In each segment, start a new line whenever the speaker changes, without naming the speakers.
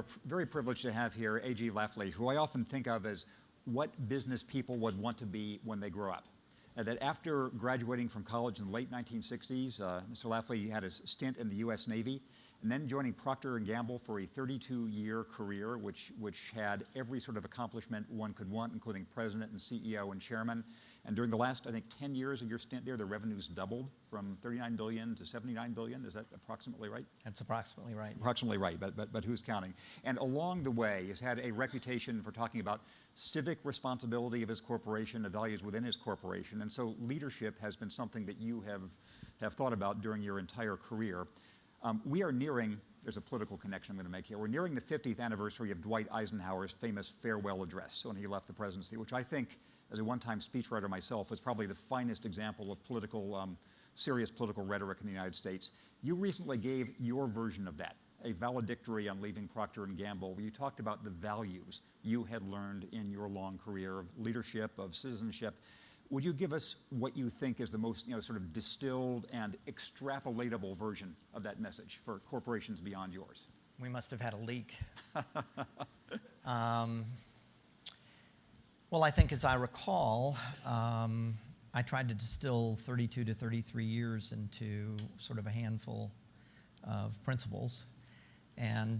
we're very privileged to have here A.G. Lafley, who I often think of as what business people would want to be when they grow up. That after graduating from college in the late 1960s, Mr. Lafley had a stint in the U.S. Navy, and then joining Procter & Gamble for a 32-year career, which had every sort of accomplishment one could want, including president and CEO and chairman. And during the last, I think, 10 years of your stint there, the revenues doubled from $39 billion to $79 billion. Is that approximately right?
That's approximately right.
Approximately right, but who's counting? And along the way, he's had a reputation for talking about civic responsibility of his corporation, the values within his corporation. And so leadership has been something that you have thought about during your entire career. We are nearing, there's a political connection I'm going to make here, we're nearing the 50th anniversary of Dwight Eisenhower's famous farewell address when he left the presidency, which I think, as a one-time speechwriter myself, was probably the finest example of serious political rhetoric in the United States. You recently gave your version of that, a valedictory on leaving Procter & Gamble, where you talked about the values you had learned in your long career of leadership, of citizenship. Would you give us what you think is the most, sort of distilled and extrapolatable version of that message for corporations beyond yours?
We must have had a leak. Well, I think, as I recall, I tried to distill 32 to 33 years into sort of a handful of principles. And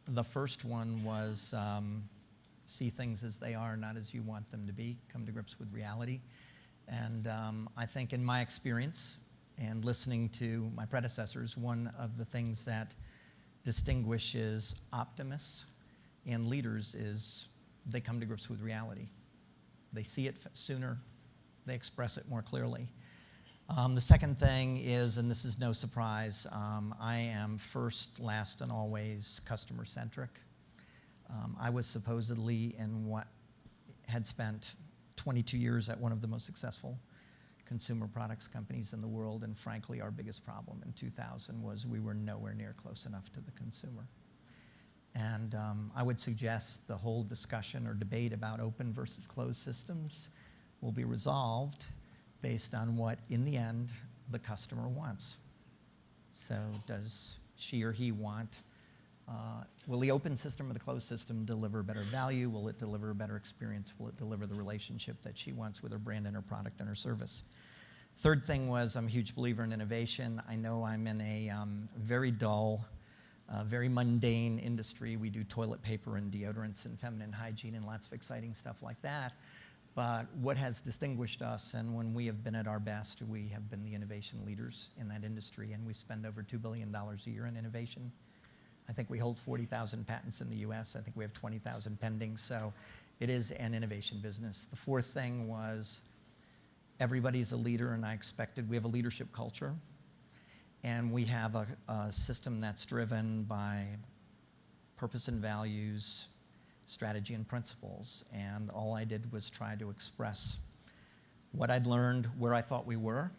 the first one was see things as they are, not as you want them to be. Come to grips with reality. And I think in my experience and listening to my predecessors, one of the things that distinguishes optimists and leaders is they come to grips with reality. They see it sooner. They express it more clearly. The second thing is, and this is no surprise, I am first, last, and always customer-centric. I was supposedly had spent 22 years at one of the most successful consumer products companies in the world, and frankly, our biggest problem in 2000 was we were nowhere near close enough to the consumer. And I would suggest the whole discussion or debate about open versus closed systems will be resolved based on what, in the end, the customer wants. So does she or he want, will the open system or the closed system deliver better value? Will it deliver a better experience? Will it deliver the relationship that she wants with her brand and her product and her service? Third thing was, I'm a huge believer in innovation. I know I'm in a very dull, very mundane industry. We do toilet paper and deodorants and feminine hygiene and lots of exciting stuff like that. But what has distinguished us, and when we have been at our best, we have been the innovation leaders in that industry, and we spend over $2 billion a year in innovation. I think we hold 40,000 patents in the US. I think we have 20,000 pending, so it is an innovation business. The fourth thing was everybody's a leader, and I expected, we have a leadership culture, and we have a system that's driven by purpose and values, strategy and principles, and all I did was try to express what I'd learned, where I thought we were,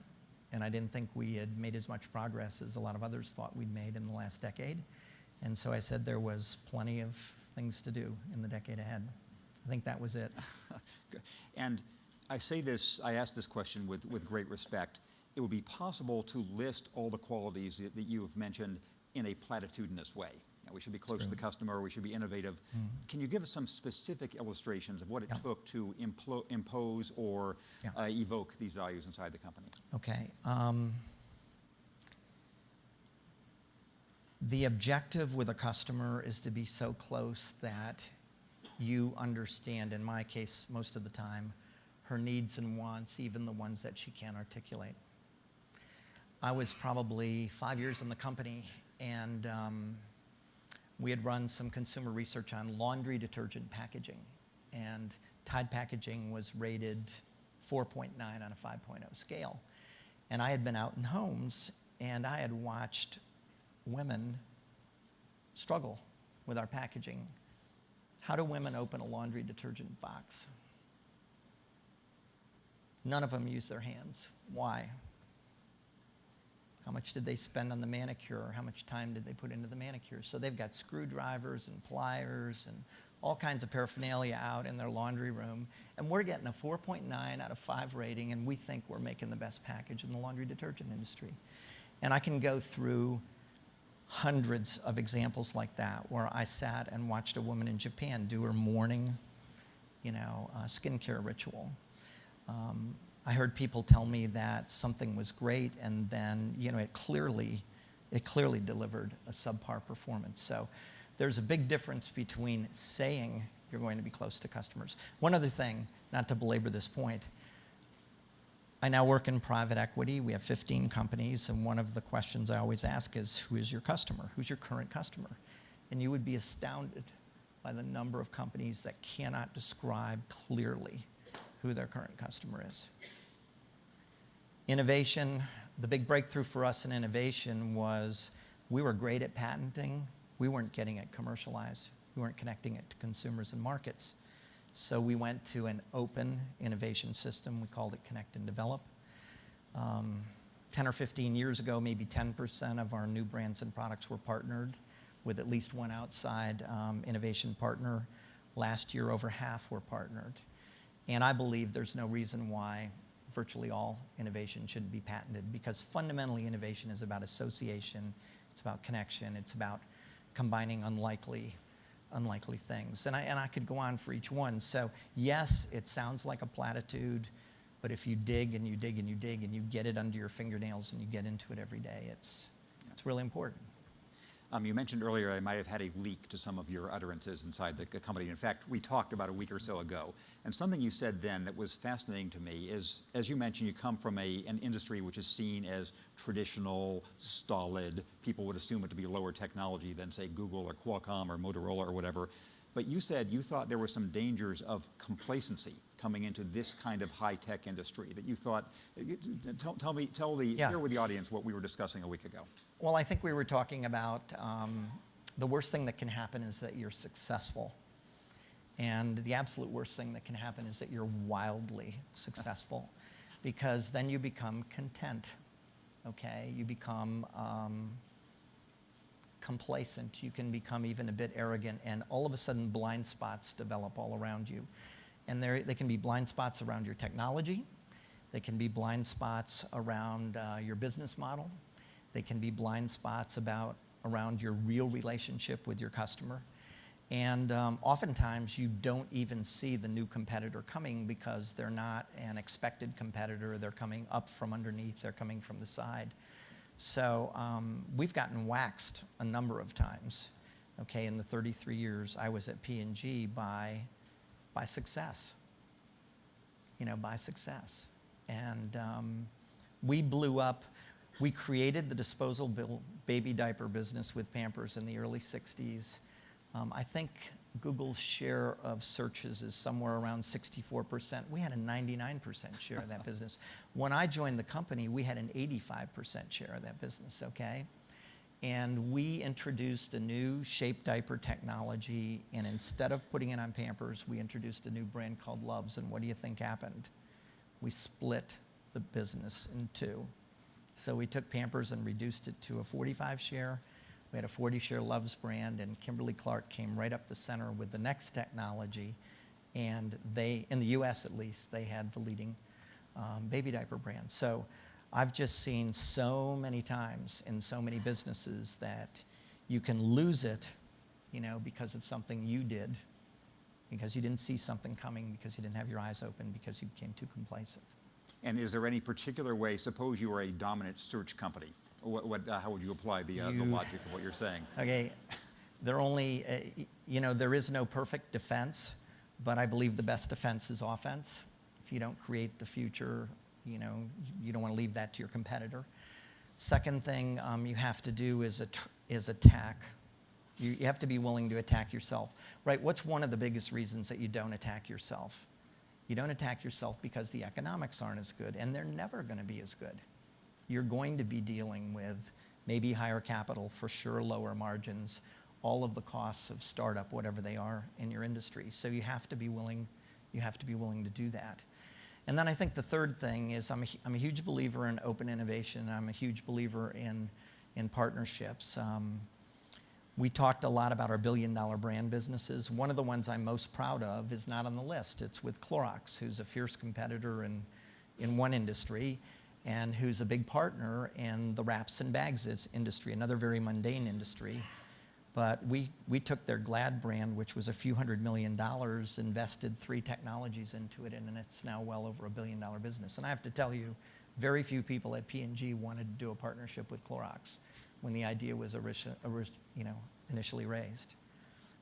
and I didn't think we had made as much progress as a lot of others thought we'd made in the last decade. And so I said there was plenty of things to do in the decade ahead. I think that was it.
And I ask this question with great respect. It would be possible to list all the qualities that you have mentioned in a platitudinous way. We should be close to the customer, we should be innovative. Mm-hmm. Can you give us some specific illustrations of what it took to impose or evoke these values inside the company?
Okay. The objective with a customer is to be so close that you understand, in my case, most of the time, her needs and wants, even the ones that she can't articulate. I was probably 5 years in the company, and we had run some consumer research on laundry detergent packaging, and Tide packaging was rated 4.9 on a 5.0 scale. And I had been out in homes, and I had watched women struggle with our packaging. How do women open a laundry detergent box? None of them use their hands. Why? How much did they spend on the manicure? How much time did they put into the manicure? So they've got screwdrivers and pliers and all kinds of paraphernalia out in their laundry room. And we're getting a 4.9 out of 5 rating, and we think we're making the best package in the laundry detergent industry. And I can go through hundreds of examples like that where I sat and watched a woman in Japan do her morning, skincare ritual. I heard people tell me that something was great, and then it clearly delivered a subpar performance. So there's a big difference between saying you're going to be close to customers. One other thing, not to belabor this point, I now work in private equity. We have 15 companies, and one of the questions I always ask is, who is your customer? Who's your current customer? And you would be astounded by the number of companies that cannot describe clearly who their current customer is. Innovation, the big breakthrough for us in innovation was we were great at patenting. We weren't getting it commercialized. We weren't connecting it to consumers and markets. So we went to an open innovation system. We called it Connect and Develop. 10 or 15 years ago, maybe 10% of our new brands and products were partnered with at least one outside innovation partner. Last year, over half were partnered. And I believe there's no reason why virtually all innovation shouldn't be patented, because fundamentally innovation is about association, it's about connection, it's about combining unlikely things. And I could go on for each one. So yes, it sounds like a platitude, but if you dig and you dig and you dig and you get it under your fingernails and you get into it every day, it's really important.
You mentioned earlier I might have had a leak to some of your utterances inside the company. In fact, we talked about a week or so ago, and something you said then that was fascinating to me is, as you mentioned, you come from an industry which is seen as traditional, stolid. People would assume it to be lower technology than, say, Google or Qualcomm or Motorola or whatever. But you said you thought there were some dangers of complacency coming into this kind of high-tech industry, that you thought, share with the audience what we were discussing a week ago.
Well, I think we were talking about the worst thing that can happen is that you're successful. And the absolute worst thing that can happen is that you're wildly successful, because then you become content, okay? You become complacent. You can become even a bit arrogant, and all of a sudden blind spots develop all around you. And they can be blind spots around your technology. They can be blind spots around your business model. They can be blind spots around your real relationship with your customer. And oftentimes you don't even see the new competitor coming, because they're not an expected competitor. They're coming up from underneath. They're coming from the side. So we've gotten waxed a number of times, okay, in the 33 years I was at P&G by success, by success. And we blew up. We created the disposable baby diaper business with Pampers in the early 60s. I think Google's share of searches is somewhere around 64%. We had a 99% share of that business. When I joined the company, we had an 85% share of that business, okay? And we introduced a new shape diaper technology, and instead of putting it on Pampers, we introduced a new brand called Loves, and what do you think happened? We split the business in two. So we took Pampers and reduced it to a 45 share. We had a 40 share Loves brand, and Kimberly-Clark came right up the center with the next technology, and they, in the US at least, they had the leading baby diaper brand. So I've just seen so many times in so many businesses that you can lose it, because of something you did, because you didn't see something coming, because you didn't have your eyes open, because you became too complacent.
And is there any particular way, suppose you were a dominant search company, how would you apply the logic of what you're saying?
Okay, there is no perfect defense, but I believe the best defense is offense. If you don't create the future, you don't want to leave that to your competitor. Second thing you have to do is attack. You have to be willing to attack yourself, right? What's one of the biggest reasons that you don't attack yourself? You don't attack yourself because the economics aren't as good, and they're never going to be as good. You're going to be dealing with maybe higher capital, for sure lower margins, all of the costs of startup, whatever they are in your industry. So you have to be willing to do that. And then I think the third thing is I'm a huge believer in open innovation. I'm a huge believer in partnerships. We talked a lot about our billion-dollar brand businesses. One of the ones I'm most proud of is not on the list. It's with Clorox, who's a fierce competitor in one industry. and who's a big partner in the wraps and bags industry, another very mundane industry. But we took their Glad brand, which was a few $100 million, invested 3 technologies into it, and it's now well over $1 billion business. And I have to tell you, very few people at P&G wanted to do a partnership with Clorox when the idea was initially raised.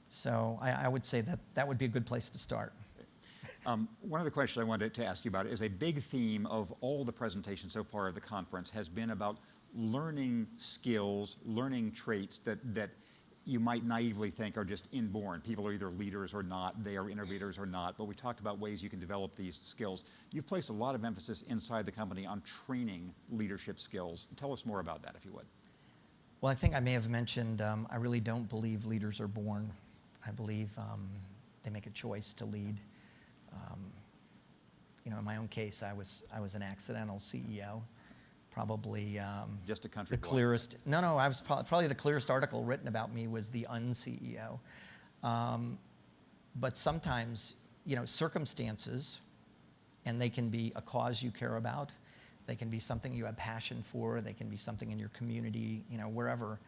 So I would say that would be a good place to start.
One of the questions I wanted to ask you about is a big theme of all the presentations so far of the conference has been about learning skills, learning traits that you might naively think are just inborn. People are either leaders or not, they are innovators or not, but we talked about ways you can develop these skills. You've placed a lot of emphasis inside the company on training leadership skills. Tell us more about that, if you would.
Well, I think I may have mentioned, I really don't believe leaders are born. I believe they make a choice to lead. In my own case, I was an accidental CEO. Probably
just a country
the clearest. No, I was probably the clearest article written about me was the un-CEO. But sometimes, circumstances, and they can be a cause you care about, they can be something you have passion for, they can be something in your community, wherever,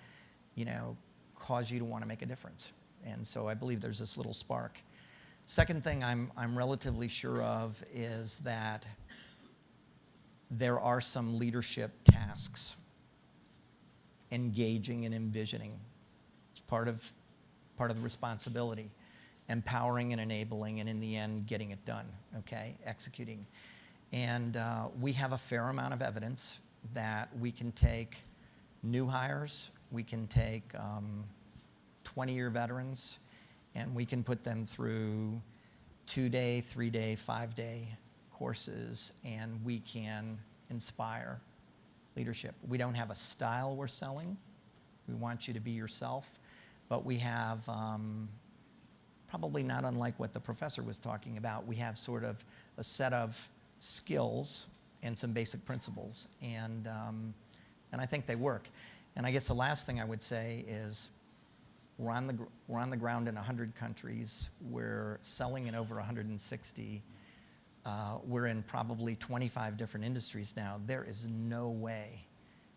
cause you to want to make a difference. And so I believe there's this little spark. Second thing I'm relatively sure of is that there are some leadership tasks, engaging and envisioning. It's part of the responsibility, empowering and enabling, and in the end, getting it done, okay, executing. And we have a fair amount of evidence that we can take new hires, we can take 20-year veterans, and we can put them through 2-day, 3-day, 5-day courses, and we can inspire leadership. We don't have a style we're selling. We want you to be yourself, but we have, probably not unlike what the professor was talking about, we have sort of a set of skills and some basic principles, and I think they work. And I guess the last thing I would say is we're on the ground in 100 countries. We're selling in over 160. We're in probably 25 different industries now. There is no way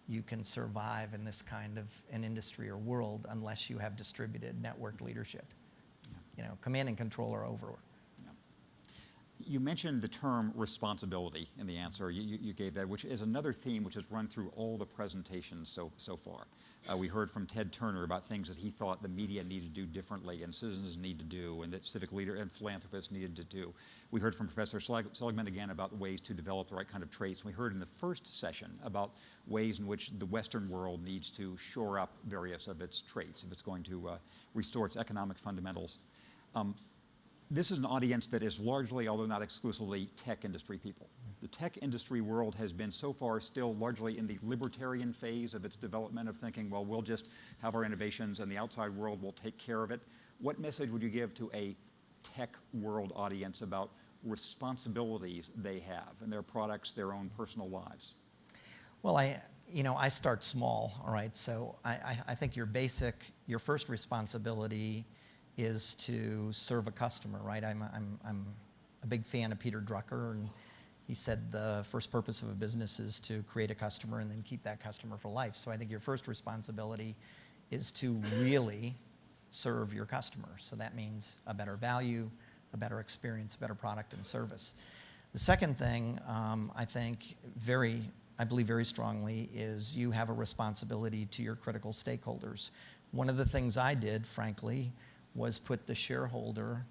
you can survive in this kind of an industry or world unless you have distributed networked leadership. Yeah. Command and control are over.
Yeah. You mentioned the term responsibility in the answer. You gave that, which is another theme which has run through all the presentations so far. We heard from Ted Turner about things that he thought the media needed to do differently and citizens need to do and that civic leaders and philanthropists needed to do. We heard from Professor Seligman again about ways to develop the right kind of traits. We heard in the first session about ways in which the Western world needs to shore up various of its traits if it's going to restore its economic fundamentals. This is an audience that is largely, although not exclusively, tech industry people. The tech industry world has been so far still largely in the libertarian phase of its development of thinking, well, we'll just have our innovations and the outside world will take care of it. What message would you give to a tech world audience about responsibilities they have in their products, their own personal lives?
Well, I start small, all right? So I think your first responsibility is to serve a customer, right? I'm a big fan of Peter Drucker, and he said the first purpose of a business is to create a customer and then keep that customer for life. So I think your first responsibility is to really serve your customer. So that means a better value, a better experience, a better product and service. The second thing, I believe very strongly, is you have a responsibility to your critical stakeholders. One of the things I did, frankly, was put the shareholder,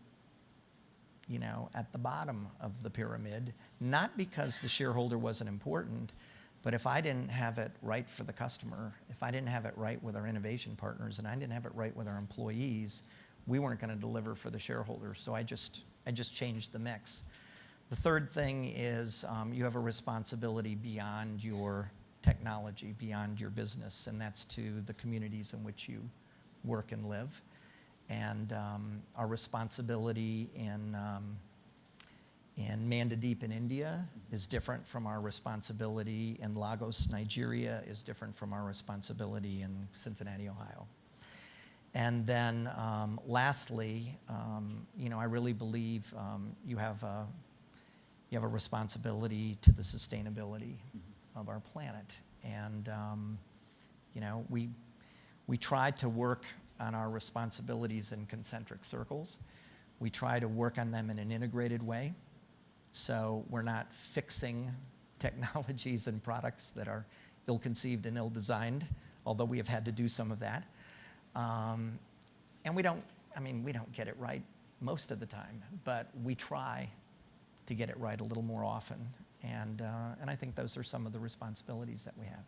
at the bottom of the pyramid, not because the shareholder wasn't important, but if I didn't have it right for the customer, if I didn't have it right with our innovation partners, and I didn't have it right with our employees, we weren't going to deliver for the shareholder. So I just changed the mix. The third thing is you have a responsibility beyond your technology, beyond your business, and that's to the communities in which you work and live. And our responsibility in Mandadeep in India is different from our responsibility in Lagos, Nigeria, is different from our responsibility in Cincinnati, Ohio. And then lastly, I really believe you have a responsibility to the sustainability of our planet. And you know, we try to work on our responsibilities in concentric circles. We try to work on them in an integrated way. So we're not fixing technologies and products that are ill-conceived and ill-designed, although we have had to do some of that. And we don't get it right most of the time, but we try to get it right a little more often. And I think those are some of the responsibilities that we have.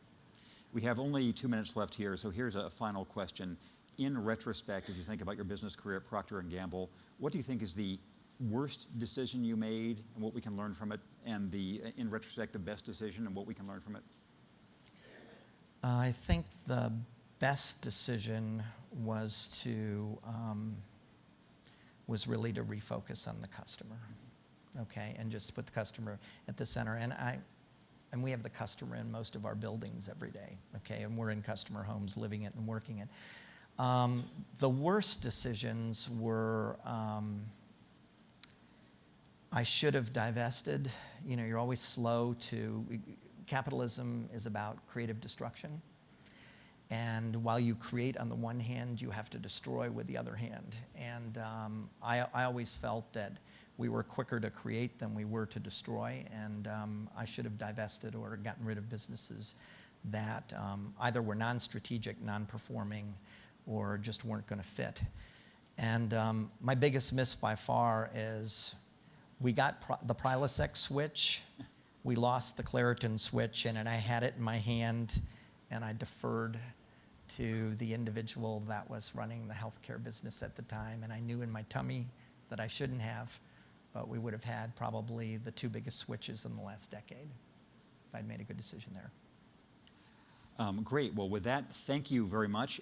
We have only 2 minutes left here, so here's a final question. In retrospect, as you think about your business career at Procter & Gamble, what do you think is the worst decision you made and what we can learn from it, and in retrospect, the best decision and what we can learn from it?
I think the best decision was really to refocus on the customer, okay, and just to put the customer at the center. And we have the customer in most of our buildings every day, okay, and we're in customer homes, living it and working it. The worst decisions were, I should have divested. You know, you're always slow to, capitalism is about creative destruction. And while you create on the one hand, you have to destroy with the other hand. And I always felt that we were quicker to create than we were to destroy. And I should have divested or gotten rid of businesses that either were non-strategic, non-performing, or just weren't going to fit. And my biggest miss by far is we got the Prilosec switch, we lost the Claritin switch, and I had it in my hand, and I deferred to the individual that was running the healthcare business at the time, and I knew in my tummy that I shouldn't have, but we would have had probably the 2 biggest switches in the last decade if I'd made a good decision there.
Great. Well, with that, thank you very much.